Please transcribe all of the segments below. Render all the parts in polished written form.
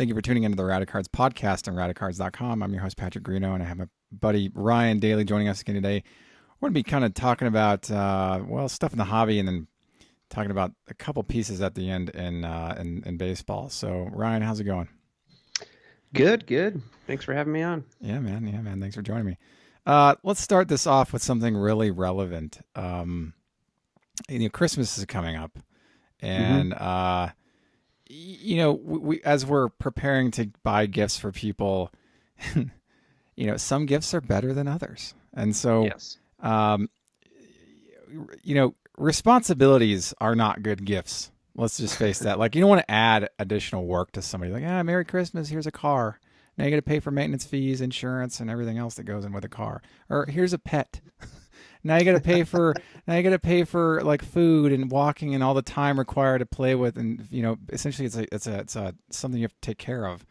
Thank you for tuning into the Radicards podcast on radicards.com. I'm your host, Patrick Greeno, and I have my buddy Ryan Daly joining us again today. We're going to be kind of talking about, stuff in the hobby and then talking about a couple pieces at the end in baseball. So, Ryan, how's it going? Good. Thanks for having me on. Yeah, man. Thanks for joining me. Let's start this off with something really relevant. Christmas is coming up, and we as we're preparing to buy gifts for people, some gifts are better than others, and so Yes. um, responsibilities are not good gifts. Let's just face that. Like, you don't want to add additional work to somebody. Like, Merry Christmas. Here's a car. Now you got to pay for maintenance fees, insurance, and everything else that goes in with a car. Or here's a pet. Now you got to pay for like food and walking and all the time required to play with, and essentially it's something you have to take care of.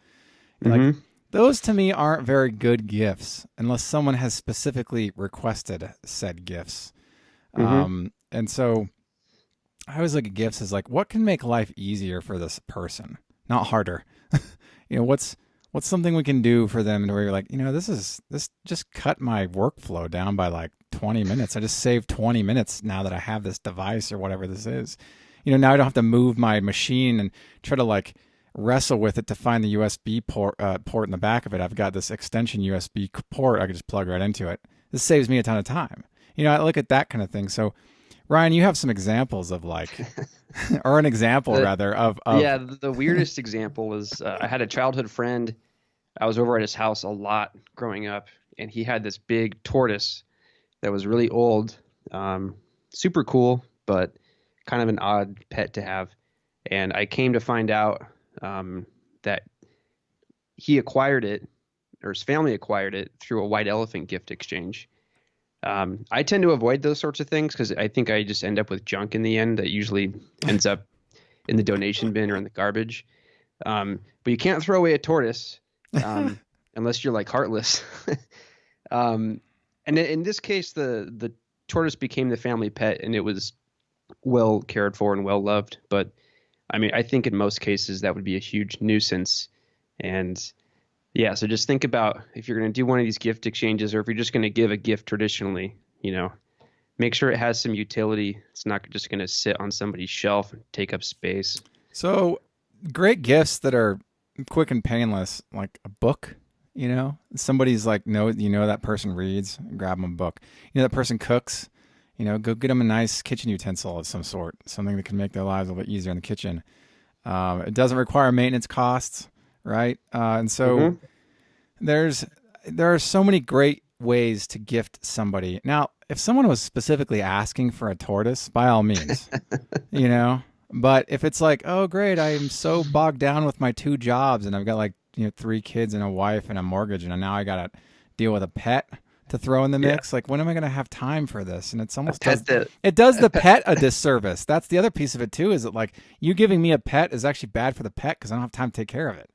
Like, those to me aren't very good gifts unless someone has specifically requested said gifts. And so I always look at gifts as like, what can make life easier for this person, not harder. What's something we can do for them where you're like, this just cut my workflow down by like 20 minutes. I just saved 20 minutes now that I have this device or whatever this is. Now I don't have to move my machine and try to like wrestle with it to find the USB port in the back of it. I've got this extension USB port. I can just plug right into it. This saves me a ton of time. I look at that kind of thing. So, Ryan, you have some examples of like, or an example rather of. Yeah, the weirdest example is I had a childhood friend. I was over at his house a lot growing up, and he had this big tortoise that was really old, super cool, but kind of an odd pet to have. And I came to find out that he acquired it, or his family acquired it through a white elephant gift exchange. I tend to avoid those sorts of things because I think I just end up with junk in the end that usually ends up in the donation bin or in the garbage. But you can't throw away a tortoise unless you're like heartless. And in this case, the tortoise became the family pet, and it was well cared for and well loved. But I mean, I think in most cases that would be a huge nuisance. And yeah, so just think about if you're going to do one of these gift exchanges, or if you're just going to give a gift traditionally, make sure it has some utility. It's not just going to sit on somebody's shelf and take up space. So, great gifts that are quick and painless, like a book. Somebody's like, no, that person reads, grab them a book. That person cooks. Go get them a nice kitchen utensil of some sort, something that can make their lives a little bit easier in the kitchen. It doesn't require maintenance costs, right? And so there are so many great ways to gift somebody. Now, if someone was specifically asking for a tortoise, by all means, But if it's like, oh, great, I'm so bogged down with my 2 jobs and I've got like 3 kids and a wife and a mortgage, and now I got to deal with a pet to throw in the mix. Like, when am I going to have time for this? And it's almost it does the pet a disservice. That's the other piece of it too. Is that like you giving me a pet is actually bad for the pet because I don't have time to take care of it.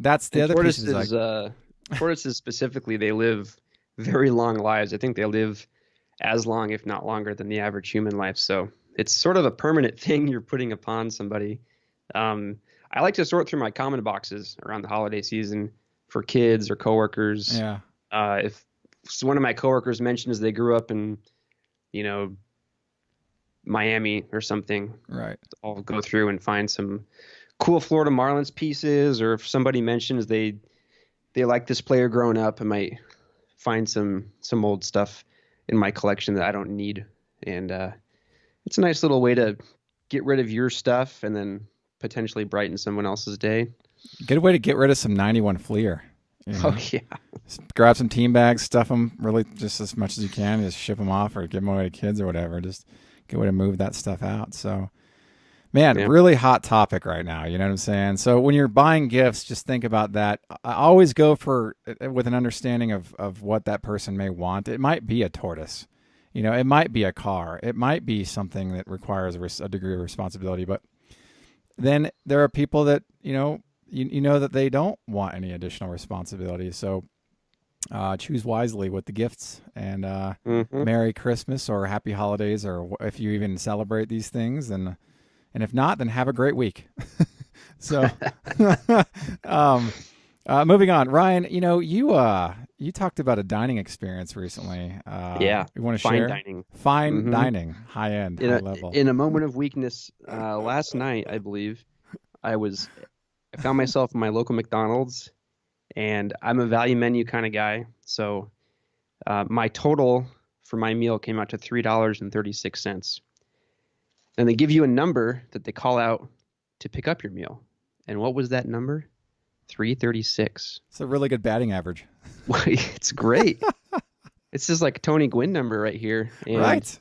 That's the other piece. Tortoises specifically, they live very long lives. I think they live as long, if not longer, than the average human life. So it's sort of a permanent thing you're putting upon somebody. I like to sort through my comment boxes around the holiday season for kids or coworkers. Yeah. If one of my coworkers mentions they grew up in, Miami or something, right, I'll go through and find some cool Florida Marlins pieces. Or if somebody mentions they like this player growing up, I might find some old stuff in my collection that I don't need. And it's a nice little way to get rid of your stuff and then potentially brighten someone else's day. Good way to get rid of some 91 Fleer. Oh, yeah. Just grab some team bags, stuff them really just as much as you can, just ship them off or give them away to kids or whatever. Just a good way to move that stuff out. So, man, really hot topic right now. You know what I'm saying? So when you're buying gifts, just think about that. I always go with an understanding of what that person may want. It might be a tortoise. It might be a car. It might be something that requires a degree of responsibility. But then there are people that, that they don't want any additional responsibility. So choose wisely with the gifts, and Merry Christmas or Happy Holidays, or if you even celebrate these things. And if not, then have a great week. So, um, moving on, Ryan. You talked about a dining experience recently. Yeah, You want to fine share? dining. Fine hmm dining, high end, In high a level. in a moment of weakness, last night, I believe, I was I found myself in my local McDonald's, and I'm a value menu kind of guy. So my total for my meal came out to $3.36. And they give you a number that they call out to pick up your meal. And what was that number? 336. It's a really good batting average, It's great. It's just like Tony Gwynn number right here. And right?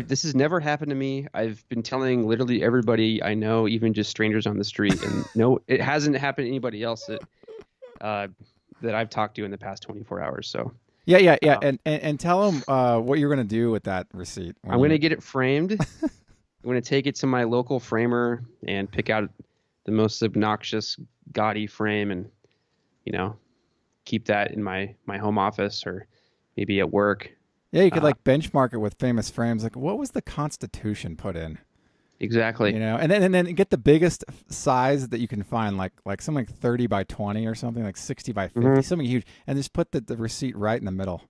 this has never happened to me. I've been telling literally everybody I know, even just strangers on the street, and no, it hasn't happened to anybody else uh, that I've talked to in the past 24 hours. So Yeah, yeah, yeah. uh, And tell them what you're going to do with that receipt when I'm going you. to get it framed. I'm going to take it to my local framer and pick out the most obnoxious, gaudy frame, and you know, keep that in my home office or maybe at work. Yeah, you could Uh, like benchmark it with famous frames. Like, what was the Constitution put in? exactly. And then get the biggest size that you can find, like something like 30 by 20 or something, like 60 by 50, hmm something huge, and just put the receipt right in the middle.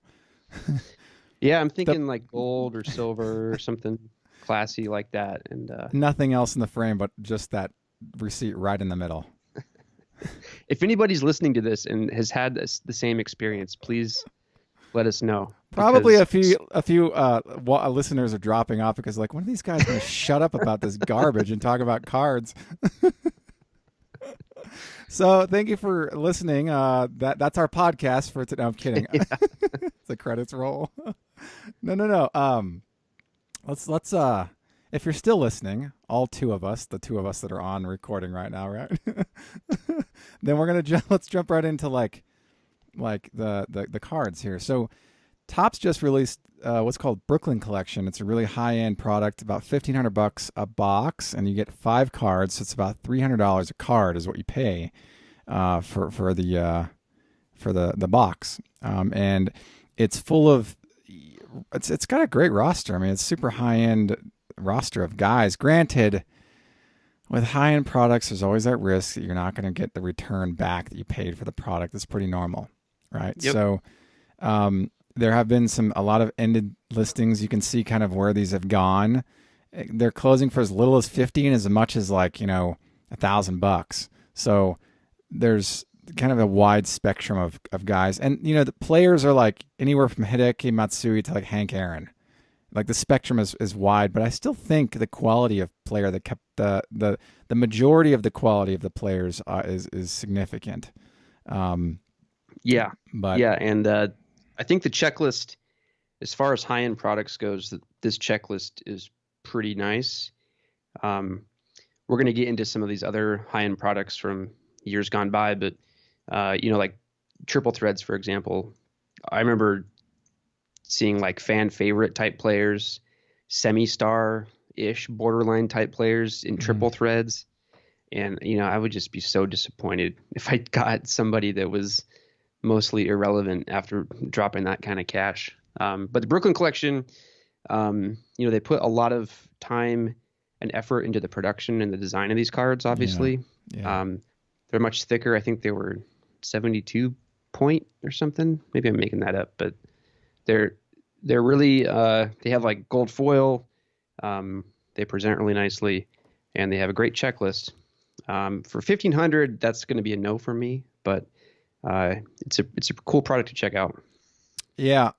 Yeah, I'm The thinking like gold or silver or something classy like that. And Nothing else in the frame but just that receipt right in the middle. if anybody's listening to this and has had the same experience, please let us know Probably because a few listeners are dropping off because like, when are these guys going to shut up about this garbage and talk about cards? So thank you for listening. That's our podcast for today. No, I'm kidding. yeah, The credits roll. No, no, no. Let's if you're still listening, all two of us, the two of us that are on recording right now, right? Then we're gonna let's jump right into like the cards here. So Topps just released what's called Brooklyn Collection. It's a really high end product, about $1,500 a box, and you get 5 cards. So it's about $300 a card is what you pay for the box, and it's full of it's got a great roster. I mean, it's super high end roster of guys. Granted, with high end products, there's always that risk that you're not going to get the return back that you paid for the product. That's pretty normal, right? yep, So there have been a lot of ended listings. You can see kind of where these have gone. They're closing for as little as 50 and as much as like $1,000. So there's kind of a wide spectrum of guys, and the players are like anywhere from Hideki Matsui to like Hank Aaron. Like the spectrum is wide, but I still think the quality of player that kept the majority of the quality of the players is significant. Um, yeah, but yeah, and I think the checklist, as far as high end products goes, this checklist is pretty nice. We're going to get into some of these other high end products from years gone by, but like triple threads, for example. I remember seeing like fan favorite type players, semi-star ish borderline type players in triple threads. And, I would just be so disappointed if I got somebody that was mostly irrelevant after dropping that kind of cash. But the Brooklyn collection, they put a lot of time and effort into the production and the design of these cards, obviously. yeah, They're much thicker. I think they were 72 point or something. Maybe I'm making that up, but they're really they have like gold foil. They present really nicely, and they have a great checklist. For 1,500, that's going to be a no for me, but it's a cool product to check out. yeah.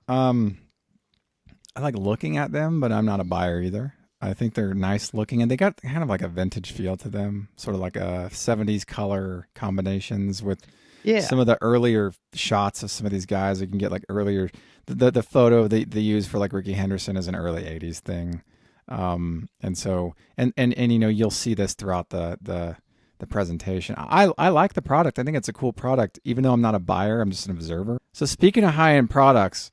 I like looking at them, but I'm not a buyer either. I think they're nice looking, and they got kind of like a vintage feel to them, sort of like a 70s color combinations with Yeah. some of the earlier shots of some of these guys. You can get like earlier the photo they use for like Ricky Henderson is an early 80s thing. And so and you'll see this throughout the presentation. I like the product. I think it's a cool product, even though I'm not a buyer. I'm just an observer. So speaking of high end products,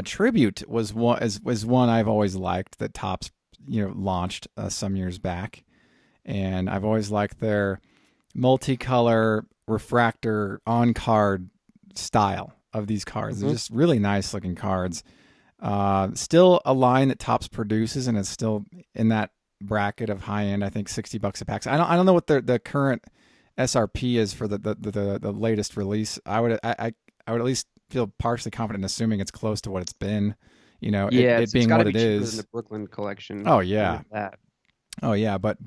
Tribute was one I've always liked that Topps launched some years back, and I've always liked their multicolor refractor on card style of these cards. They're just really nice looking cards. Still a line that Topps produces, and it's still in that bracket of high end. I think $60 a pack. So I don't know what the current SRP is for the latest release. I would at least feel partially confident in assuming it's close to what it's been. Yeah, It it's being got to what be it cheaper than is. the Brooklyn collection. Oh I yeah, know that. oh yeah, but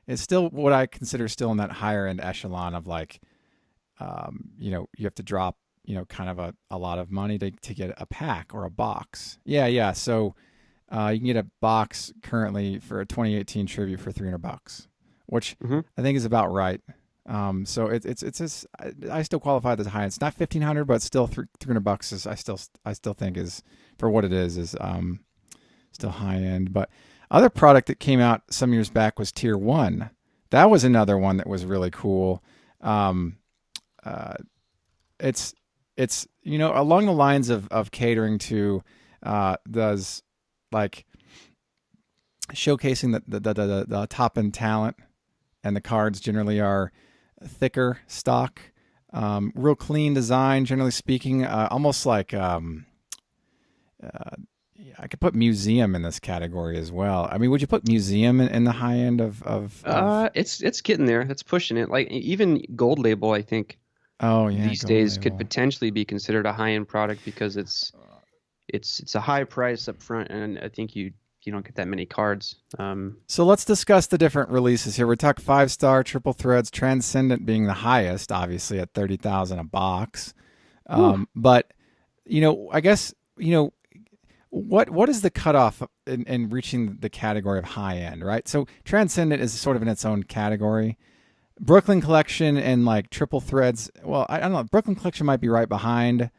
it's still what I consider still in that higher end echelon of like, you have to drop, kind of a lot of money to get a pack or a box. Yeah, yeah. So you can get a box currently for a 2018 tribute for $300, which Hmm. I think is about right. So it's just, I still qualify as high. It's not 1,500, but still $300 is I still think is for what it is still high end. But other product that came out some years back was Tier One. That was another one that was really cool. Um, uh, it's along the lines of catering to does like showcasing the top end talent, and the cards generally are thicker stock, real clean design, generally speaking, almost like uh, I could put museum in this category as well. I mean, would you put museum in the high end of? It's getting there. It's pushing it. Like even Gold Label, I think Oh yeah, these gold days could label. potentially be considered a high-end product because it's a high price up front, and I think you don't get that many cards. So let's discuss the different releases here. We talk 5-star, triple threads, Transcendent being the highest, obviously at 30,000 a box. Whew. But I guess what is the cutoff in reaching the category of high end, right? So Transcendent is sort of in its own category. Brooklyn Collection and like triple threads. Well, I don't know. Brooklyn Collection might be right behind,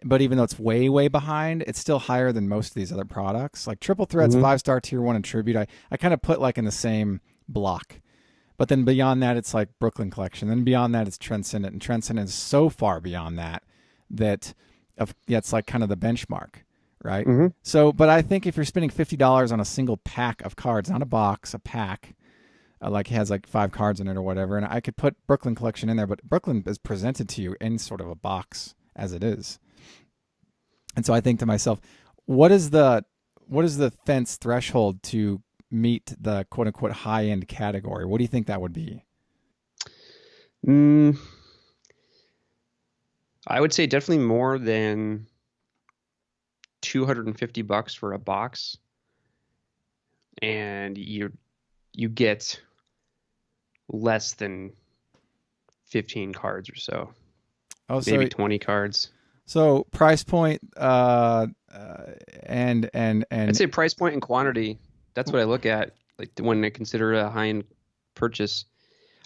but even though it's way behind, it's still higher than most of these other products. Like triple threads, Hmm. 5-star tier one and tribute. I kind of put like in the same block. But then beyond that, it's like Brooklyn Collection. Then beyond that, it's Transcendent, and Transcendent is so far beyond that it's like kind of the benchmark, right? Hmm. So, but I think if you're spending $50 on a single pack of cards, not a box, a pack, like has like 5 cards in it or whatever, and I could put Brooklyn Collection in there, but Brooklyn is presented to you in sort of a box as it is. And so I think to myself, what is the fence threshold to meet the quote unquote high end category? What do you think that would be? Mm, I would say definitely more than $250 for a box, and you get less than 15 cards or so, Oh, maybe 20 cards. so price point, and I'd say price point and quantity. That's what I look at, like when I consider a high-end purchase.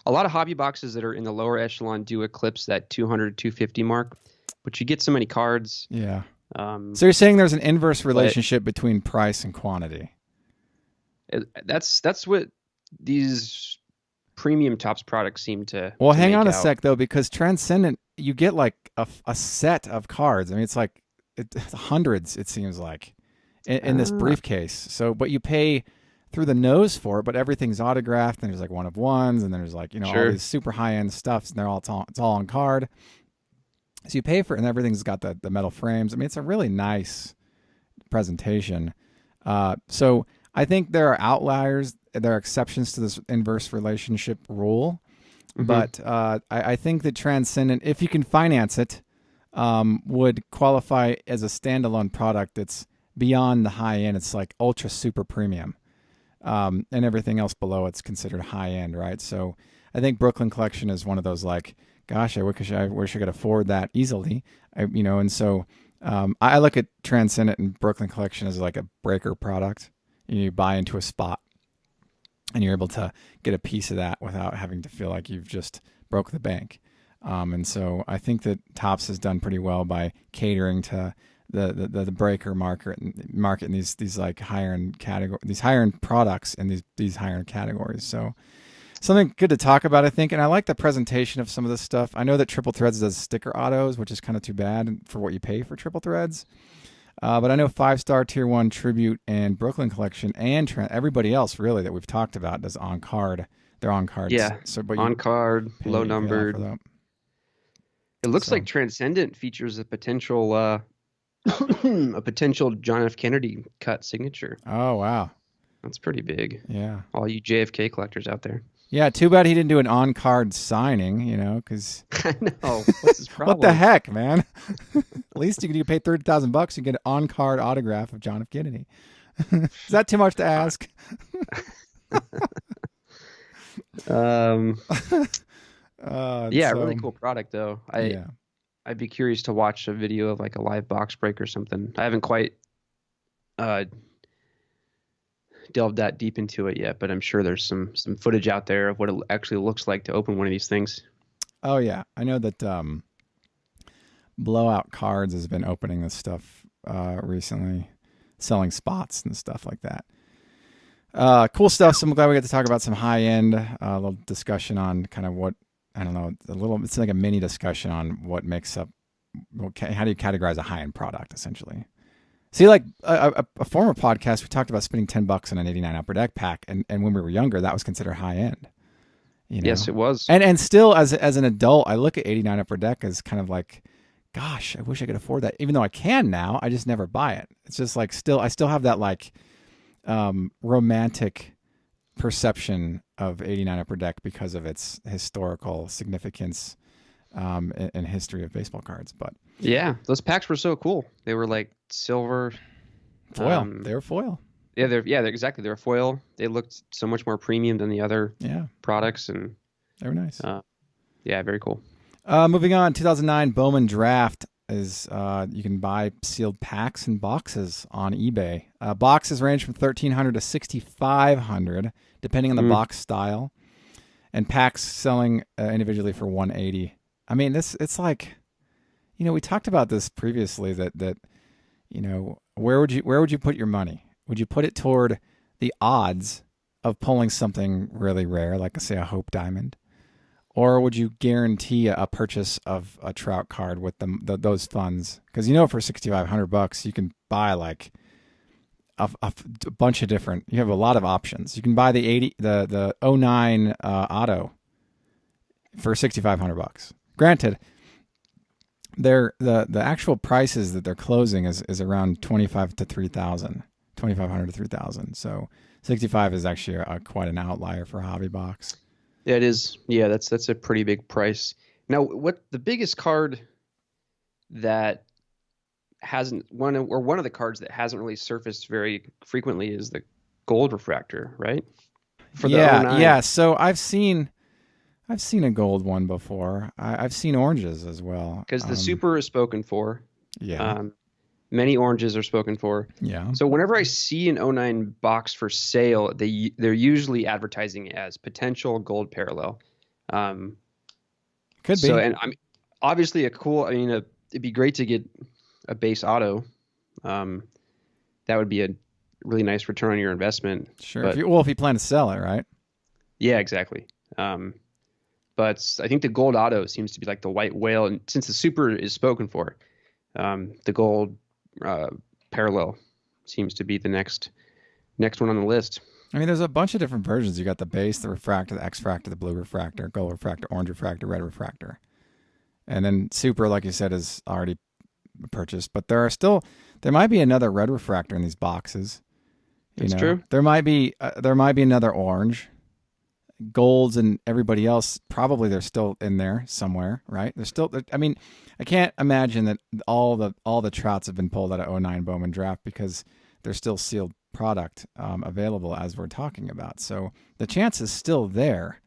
A lot of hobby boxes that are in the lower echelon do eclipse that 200, 250 mark, but you get so many cards. yeah. Um, So you're saying there's an inverse but relationship between price and quantity. that's what these premium tops products seem Well, to hang make on a out. sec though, because Transcendent, you get like a set of cards. I mean, it's like hundreds. It seems like in this Ah, briefcase. So, but you pay through the nose for it, but everything's autographed. And there's like one of ones, and then there's like all sure. these super high end stuffs, and it's all on card. So you pay for it, and everything's got the metal frames. I mean, it's a really nice presentation. So I think there are outliers. There are exceptions to this inverse relationship rule. Hmm. But I think that Transcendent, if you can finance it, would qualify as a standalone product that's beyond the high end. It's like ultra super premium. And everything else below it's considered high end, right? So I think Brooklyn Collection is one of those like, gosh, I wish I could afford that easily, and so I look at Transcendent and Brooklyn Collection as like a breaker product. You buy into a spot and you're able to get a piece of that without having to feel like you've just broke the bank. And so I think that Topps has done pretty well by catering to the breaker market in these like higher end category, these higher end products in these higher end categories. So something good to talk about, I think. And I like the presentation of some of this stuff. I know that Triple Threads does sticker autos, which is kind of too bad for what you pay for Triple Threads. But I know 5-star Tier 1 Tribute and Brooklyn Collection and everybody else really that we've talked about does on card. They're on cards. Yeah, So, but on card, low you pay a lot for numbered. that. It looks like So, Transcendent features a potential a potential John F. Kennedy cut signature. oh wow. That's pretty big. Yeah. All you JFK collectors out there. Yeah, too bad he didn't do an on-card signing, because I know. What's his what the problem? heck, man? At least you pay $30,000, you get an on-card autograph of John F. Kennedy. Is that too much to ask? Um, yeah, So really cool product though. yeah. I'd be curious to watch a video of like a live box break or something. I haven't quite uh delved that deep into it yet, but I'm sure there's some footage out there of what it actually looks like to open one of these things. Oh yeah, I know that Blowout Cards has been opening this stuff recently, selling spots and stuff like that. Cool stuff. So I'm glad we got to talk about some high end. A little discussion on kind of what, I don't know, it's like a mini discussion on what makes up. How do you categorize a high end product essentially? See, like a former podcast, we talked about spending $10 on an '89 Upper Deck pack, and when we were younger, that was considered high end. Yes, it was. And still as an adult, I look at '89 Upper Deck as kind of like, gosh, I wish I could afford that. Even though I can now, I just never buy it. It's just like I still have that like romantic perception of '89 Upper Deck because of its historical significance and history of baseball cards. But Yeah, those packs were so cool. They were like silver foil, they were foil. Yeah, they're exactly. They're foil. They looked so much more premium than the other products, and they were nice. Yeah, very cool. Moving on, 2009 Bowman Draft is you can buy sealed packs and boxes on eBay. Boxes range from $1,300 to $6,500, depending on the box style, and packs selling individually for $180. I mean, it's like, we talked about this previously that where would you put your money? Would you put it toward the odds of pulling something really rare, like say a Hope Diamond? Or would you guarantee a purchase of a Trout card with those funds? Because for $6,500 you can buy like a bunch of different. You have a lot of options. You can buy the '09 auto for $6,500. Granted, the actual prices that they're closing is around $2,500 to $3,000. So 65 is actually quite an outlier for a hobby box. Yeah, it is. Yeah, that's a pretty big price. Now, what the biggest card that hasn't one of the cards that hasn't really surfaced very frequently is the gold refractor, right? For the 09. Yeah. So I've seen a gold one before. I've seen oranges as well. Because the super is spoken for. Yeah. Many oranges are spoken for. Yeah. So whenever I see an '09 box for sale, they're usually advertising it as potential gold parallel. Could be. So, and I'm obviously it'd be great to get a base auto. That would be a really nice return on your investment. Sure. But, if you plan to sell it, right? Yeah, exactly. But I think the gold auto seems to be like the white whale, and since the super is spoken for, the gold parallel seems to be the next one on the list. I mean, there's a bunch of different versions. You got the base, the refractor, the X-fractor, the blue refractor, gold refractor, orange refractor, red refractor. And then super, like you said, is already purchased. But there might be another red refractor in these boxes. That's true. There might be another orange. Golds and everybody else, probably they're still in there somewhere, right? I mean, I can't imagine that all the Trouts have been pulled out of '09 Bowman Draft because there's still sealed product available as we're talking about. So the chance is still there.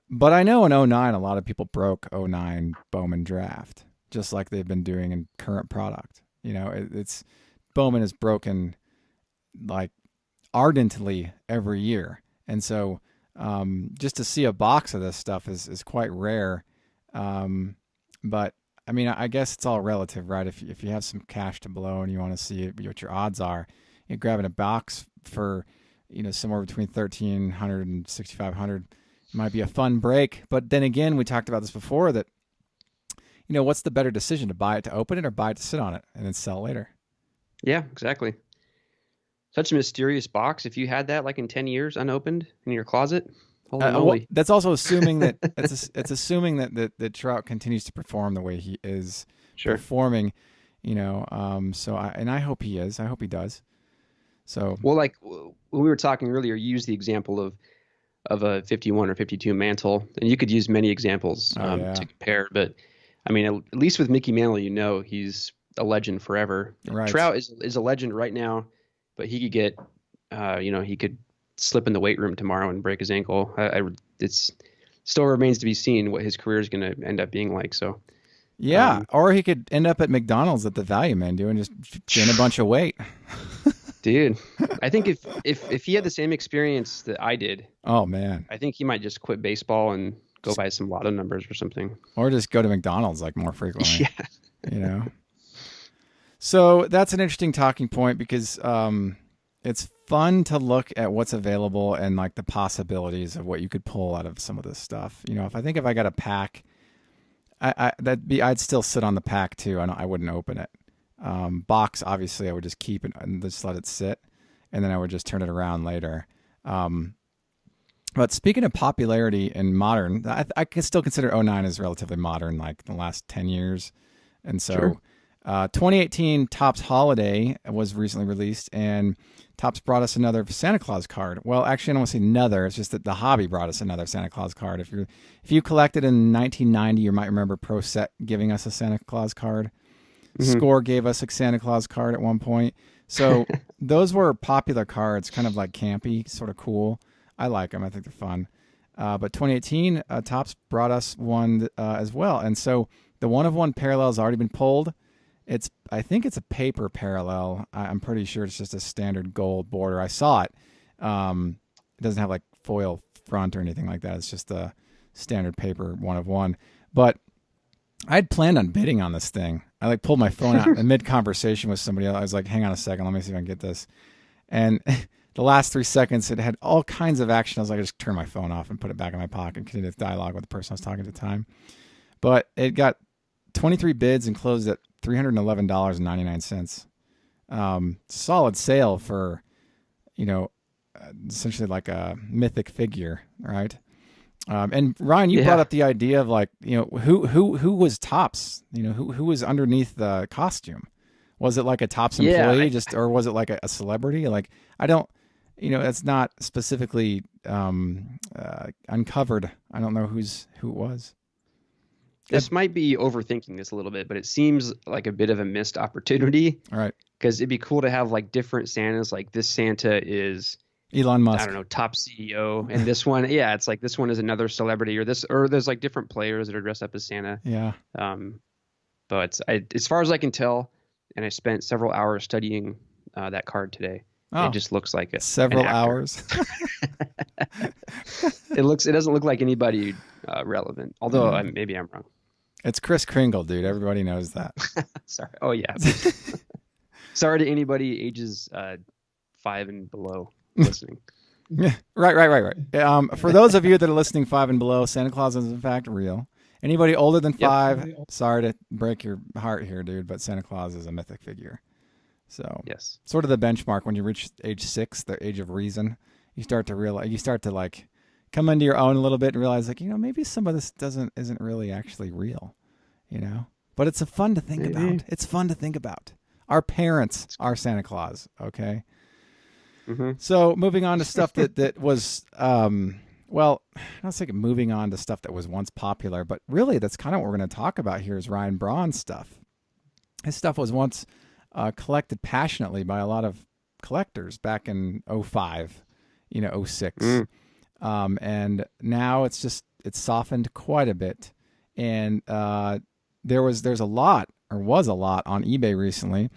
But I know in '09 a lot of people broke '09 Bowman Draft, just like they've been doing in current product. It's Bowman is broken like ardently every year, and so. Just to see a box of this stuff is quite rare. But I mean, I guess it's all relative, right? If you have some cash to blow and you want to see what your odds are, you're grabbing a box for, somewhere between $1,300 and $6,500 might be a fun break. But then again, we talked about this before that, what's the better decision, to buy it to open it or buy it to sit on it and then sell later? Yeah, exactly. Such a mysterious box. If you had that like in 10 years unopened in your closet, holy moly. That's also assuming that it's assuming that Trout continues to perform the way he is performing, So I hope he is. I hope he does. So Well, like when we were talking earlier, you used the example of a 51 or 52 Mantle, and you could use many examples oh yeah, to compare. But I mean, at least with Mickey Mantle, he's a legend forever. right. Trout is a legend right now, but he could get, he could slip in the weight room tomorrow and break his ankle. It's still remains to be seen what his career is going to end up being like. So, Yeah, um, or he could end up at McDonald's at the value menu and just gain a bunch of weight. dude, I think if he had the same experience that I did, Oh man. I think he might just quit baseball and go Just, buy some lotto numbers or something. or just go to McDonald's like more frequently, Yeah. you know. So that's an interesting talking point because it's fun to look at what's available and like the possibilities of what you could pull out of some of this stuff. You know, if I got a pack, I'd still sit on the pack too. I wouldn't open it. Box, obviously, I would just keep it and just let it sit, and then I would just turn it around later. Um, but speaking of popularity in modern, I can still consider '09 as relatively modern, like the last 10 years. And Sure. so 2018 Topps Holiday was recently released, and Topps brought us another Santa Claus card. Well, actually, I don't want to say another. It's just that the hobby brought us another Santa Claus card. If you collected in 1990, you might remember Pro Set giving us a Santa Claus card. Hmm. Score gave us a Santa Claus card at one point. So those were popular cards, kind of like campy, sort of cool. I like them. I think they're fun. But 2018, Topps brought us one as well. And so the one of one parallel has already been pulled. I think it's a paper parallel. I'm pretty sure it's just a standard gold border. I saw it. It doesn't have like foil front or anything like that. It's just a standard paper one of one. But I had planned on bidding on this thing. I like pulled my phone out in mid conversation with somebody. I was like, "Hang on a second, let me see if I can get this." And the last 3 seconds, it had all kinds of action. I was like, I just turned my phone off and put it back in my pocket and continued the dialogue with the person I was talking to at the time. But it got 23 bids and closed at $311.99. Solid sale for, you know, essentially like a mythic figure, right? And Ryan, you brought Yeah. up the idea of like, you know, who was Topps? You know, who was underneath the costume? Was it like a Topps Yeah. employee, or was it like a celebrity? Like, I don't, you know, it's not specifically uncovered. I don't know who it was. This might be overthinking this a little bit, but it seems like a bit of a missed opportunity All right, because it'd be cool to have like different Santas. Like this Santa is, Elon I Musk. don't know, top CEO, and this one, yeah, it's like this one is another celebrity, or there's like different players that are dressed up as Santa. Yeah. Um, but as far as I can tell, and I spent several hours studying that card today. It Oh, just looks like an several actor. hours. It doesn't look like anybody relevant. Although Uh, maybe I'm wrong. it's Kris Kringle, dude. Everybody knows that. Sorry. Oh yeah. Sorry to anybody ages 5 and below listening. Yeah, right. For those of you that are listening 5 and below, Santa Claus is in fact real. Anybody older than Yep. 5, sorry to break your heart here, dude, but Santa Claus is a mythic figure. So, Yes. sort of the benchmark when you reach age 6, the age of reason, you start to like come into your own a little bit and realize like, you know, maybe some of this isn't really actually real, you know? But it's fun to think Maybe. about. It's fun to think about. Our parents are Santa Claus, okay? Hmm. So moving on to stuff that was, well, I don't think moving on to stuff that was once popular, but really that's kind of what we're going to talk about here is Ryan Braun's stuff. His stuff was once collected passionately by a lot of collectors back in '05, you know, '06. Mm. And now it's softened quite a bit. And there's a lot on eBay recently.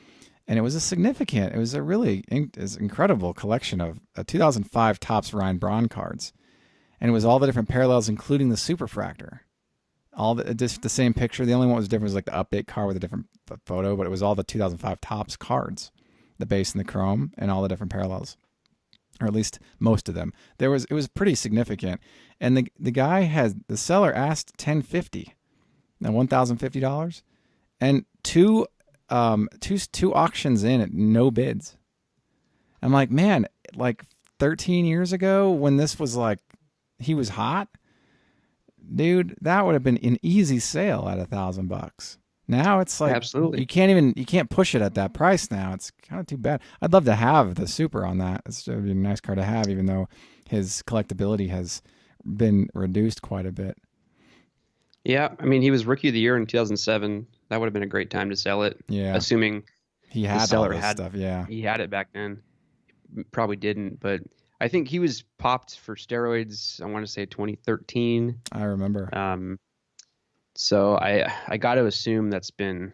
And it was a really incredible collection of 2005 Topps Ryan Braun cards. And it was all the different parallels, including the Superfractor. Just the same picture. The only one that was different was like the update card with a different photo, but it was all the 2005 Topps cards, the base and the chrome, and all the different parallels, or at least most of them. It was pretty significant. And the seller asked $1,050, now $1,050, and two auctions in at no bids. I'm like, man, like 13 years ago when this was like, he was hot, dude, that would have been an easy sale at $1,000. Now it's like Absolutely. you can't push it at that price now. It's kind of too bad. I'd love to have the super on that. It would be a nice car to have, even though his collectability has been reduced quite a bit. Yeah, I mean, he was Rookie of the Year in 2007. That would have been a great time to sell it, Yeah, assuming he the had all seller this had stuff. Yeah, he had it back then. Probably didn't, but I think he was popped for steroids. I want to say 2013. I remember. So I got to assume that's been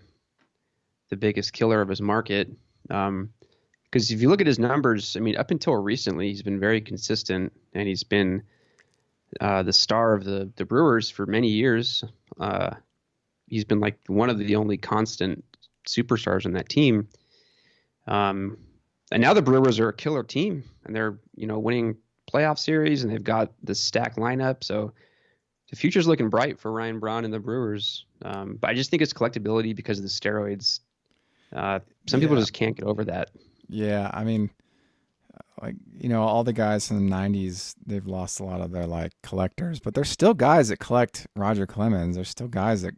the biggest killer of his market. Because if you look at his numbers, I mean, up until recently, he's been very consistent, and he's been the star of the Brewers for many years. He's been like one of the only constant superstars on that team. And now the Brewers are a killer team, and they're winning playoff series, and they've got this stacked lineup. So the future's looking bright for Ryan Braun and the Brewers. But I just think it's collectability because of the steroids. Some people Yeah. just can't get over that. Yeah, I mean, like all the guys from the '90s, they've lost a lot of their like collectors, but there's still guys that collect Roger Clemens. There's still guys that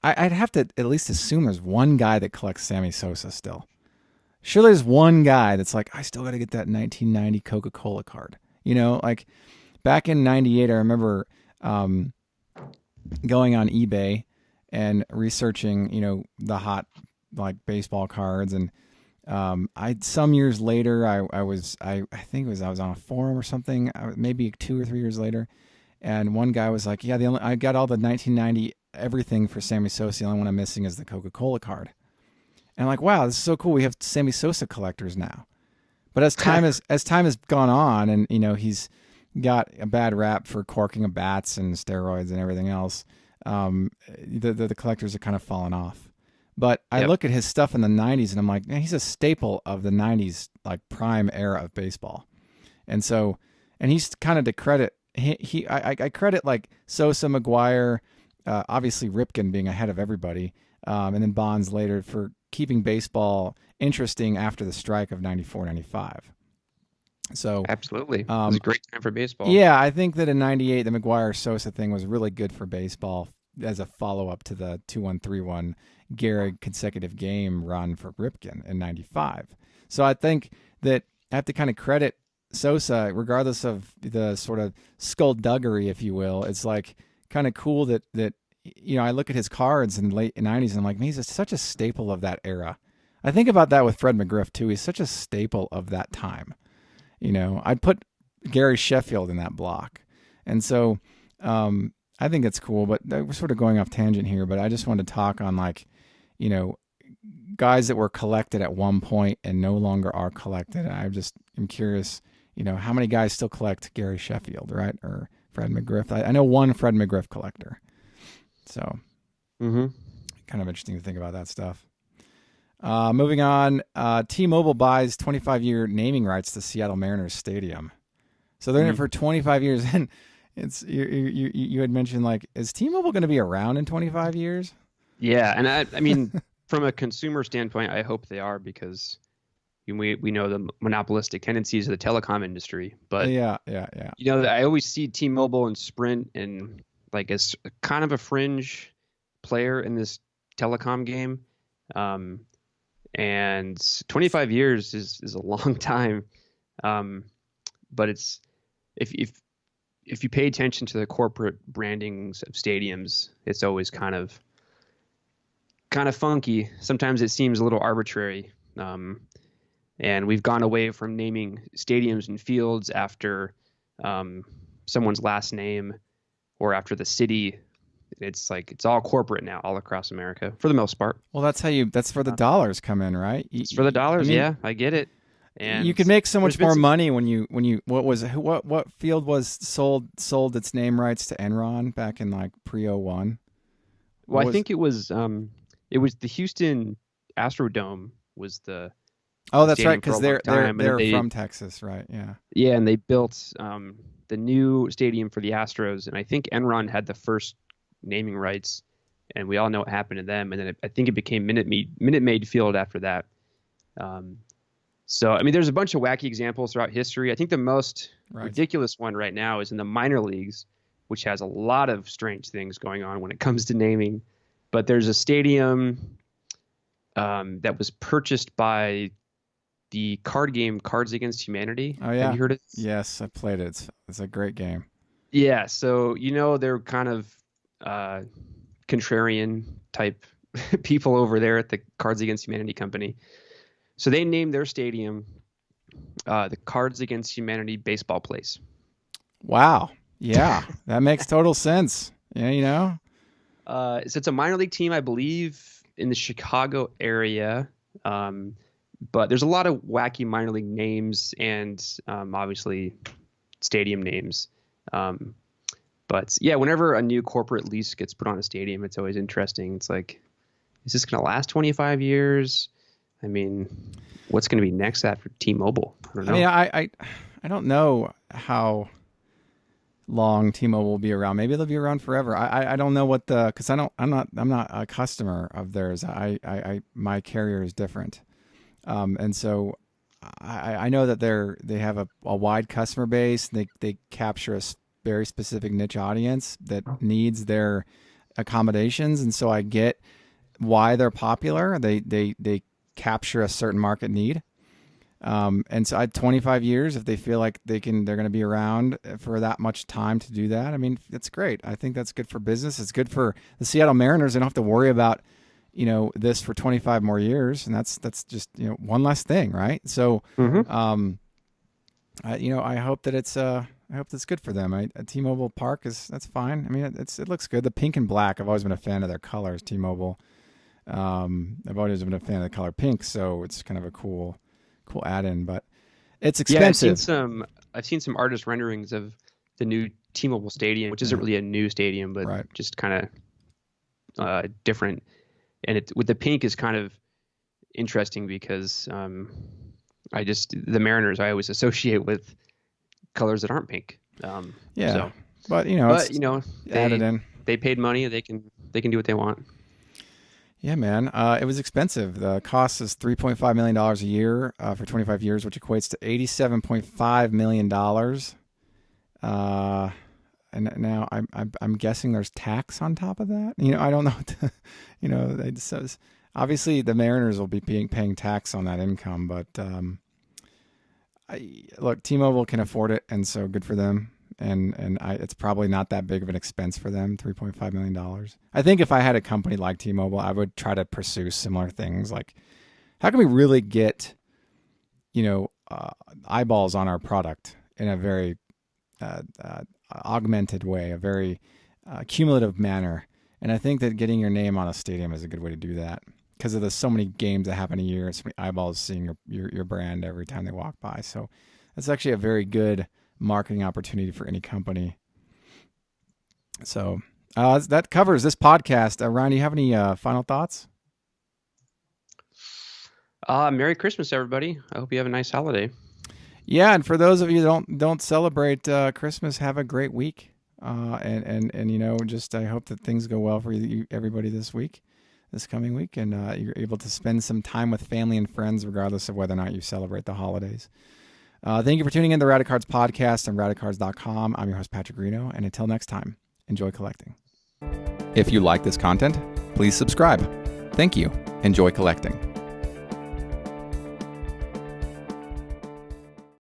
I'd have to at least assume there's one guy that collects Sammy Sosa still. Sure, there's one guy that's like, I still got to get that 1990 Coca-Cola card. Like back in '98, I remember going on eBay and researching, the hot like baseball cards, and I some years later, I think I was on a forum or something, maybe 2 or 3 years later, and one guy was like, yeah, I got all the 1990 everything for Sammy Sosa. The only one I'm missing is the Coca-Cola card. And I'm like, wow, this is so cool. We have Sammy Sosa collectors now. But as time has gone on, and he's got a bad rap for corking of bats and steroids and everything else, the collectors are kind of fallen off. But I Yep. look at his stuff in the '90s, and I'm like, man, he's a staple of the '90s, like prime era of baseball. And so, and he's kind of to credit. I credit like Sosa, McGuire, obviously Ripken being ahead of everybody, and then Bonds later for keeping baseball interesting after the strike of '94, '95. So, Absolutely. It was a great time for baseball. yeah, I think that in '98 the McGuire Sosa thing was really good for baseball as a follow up to the 2-1-3-1 Gehrig consecutive game run for Ripken in '95. So I think that I have to kind of credit Sosa, regardless of the sort of skullduggery, if you will. It's like kind of cool that I look at his cards in the late '90s and I'm like, man, he's such a staple of that era. I think about that with Fred McGriff too. He's such a staple of that time. I'd put Gary Sheffield in that block, and so I think it's cool. But we're sort of going off tangent here. But I just wanted to talk on like, guys that were collected at one point and no longer are collected. And I'm curious, how many guys still collect Gary Sheffield, right, or Fred McGriff? I know one Fred McGriff collector. So, kind of interesting to think about that stuff. Moving on, T-Mobile buys 25-year naming rights to Seattle Mariners Stadium. So they're in it for 25 years, and it's you had mentioned like, is T-Mobile going to be around in 25 years? Yeah, and I mean, from a consumer standpoint, I hope they are because we know the monopolistic tendencies of the telecom industry. But Yeah. I always see T-Mobile and Sprint and like as kind of a fringe player in this telecom game. And 25 years is a long time. But it's if you pay attention to the corporate brandings of stadiums, it's always kind of funky. Sometimes it seems a little arbitrary. And we've gone away from naming stadiums and fields after someone's last name or after the city. It's like it's all corporate now, all across America, for the most part. Well, that's where the dollars come in, right? It's for the dollars, yeah, I get it. And you could make so much there's been more some- money when you what field was sold its name rights to Enron back in like pre-01? Well, I think it was the Houston Astrodome was the Oh, that's stadium right, for a because long time, and they're they- from Texas, right? Yeah. Yeah, and they built the new stadium for the Astros, and I think Enron had the first naming rights, and we all know what happened to them. And then I think it became Minute Maid Field after that. So I mean, there's a bunch of wacky examples throughout history. I think the most ridiculous one right now is in the minor leagues, which has a lot of strange things going on when it comes to naming. But there's a stadium that was purchased by the card game Cards Against Humanity. Oh yeah. Have you heard of it? Yes, I played it. It's a great game. Yeah, so they're kind of contrarian type people over there at the Cards Against Humanity company. So they named their stadium the Cards Against Humanity Baseball Place. Wow. Yeah, that makes total sense. Yeah, So it's a minor league team, I believe, in the Chicago area. But there's a lot of wacky minor league names and obviously stadium names. But yeah, whenever a new corporate lease gets put on a stadium, it's always interesting. It's like, is this going to last 25 years? I mean, what's going to be next for T-Mobile? I don't know. I mean, I don't know how long T-Mobile will be around. Maybe they'll be around forever. I don't know what because I'm not a customer of theirs. My carrier is different, and so I know that they have a wide customer base. They capture a very specific niche audience that needs their accommodations, and so I get why they're popular. They capture a certain market need. And so 25 years, if they feel like they're going to be around for that much time to do that, I mean, it's great. I think that's good for business. It's good for the Seattle Mariners. They don't have to worry about, this for 25 more years. And that's just, one less thing. Right. So, I hope that I hope that's good for them. T-Mobile Park that's fine. I mean, it looks good. The pink and black, I've always been a fan of their colors, T-Mobile. I've always been a fan of the color pink. So it's kind of a cool add-in, but it's expensive. Yeah, I've seen some artist renderings of the new T-Mobile Stadium, which isn't really a new stadium, but just kind of different. And with the pink is kind of interesting because the Mariners I always associate with colors that aren't pink. But added in. They paid money. They can do what they want. Yeah, man. It was expensive. The cost is $3.5 million a year for 25 years, which equates to $87.5 million. And now I'm guessing there's tax on top of that. I don't know. Obviously the Mariners will be paying tax on that income, but look, T-Mobile can afford it, and so good for them. And it's probably not that big of an expense for them, $3.5 million. I think if I had a company like T-Mobile, I would try to pursue similar things. Like, how can we really get, eyeballs on our product in a very augmented way, a very cumulative manner? And I think that getting your name on a stadium is a good way to do that because of the so many games that happen a year, so many eyeballs seeing your brand every time they walk by. So that's actually a very good marketing opportunity for any company. So that covers this podcast. Ryan, do you have any final thoughts? Merry Christmas, everybody. I hope you have a nice holiday. Yeah, and for those of you that don't celebrate Christmas, have a great week. And just I hope that things go well for you, everybody this coming week, and you're able to spend some time with family and friends, regardless of whether or not you celebrate the holidays. Thank you for tuning in to the Radicards podcast on Radicards.com. I'm your host, Patrick Reno, and until next time, enjoy collecting. If you like this content, please subscribe. Thank you. Enjoy collecting.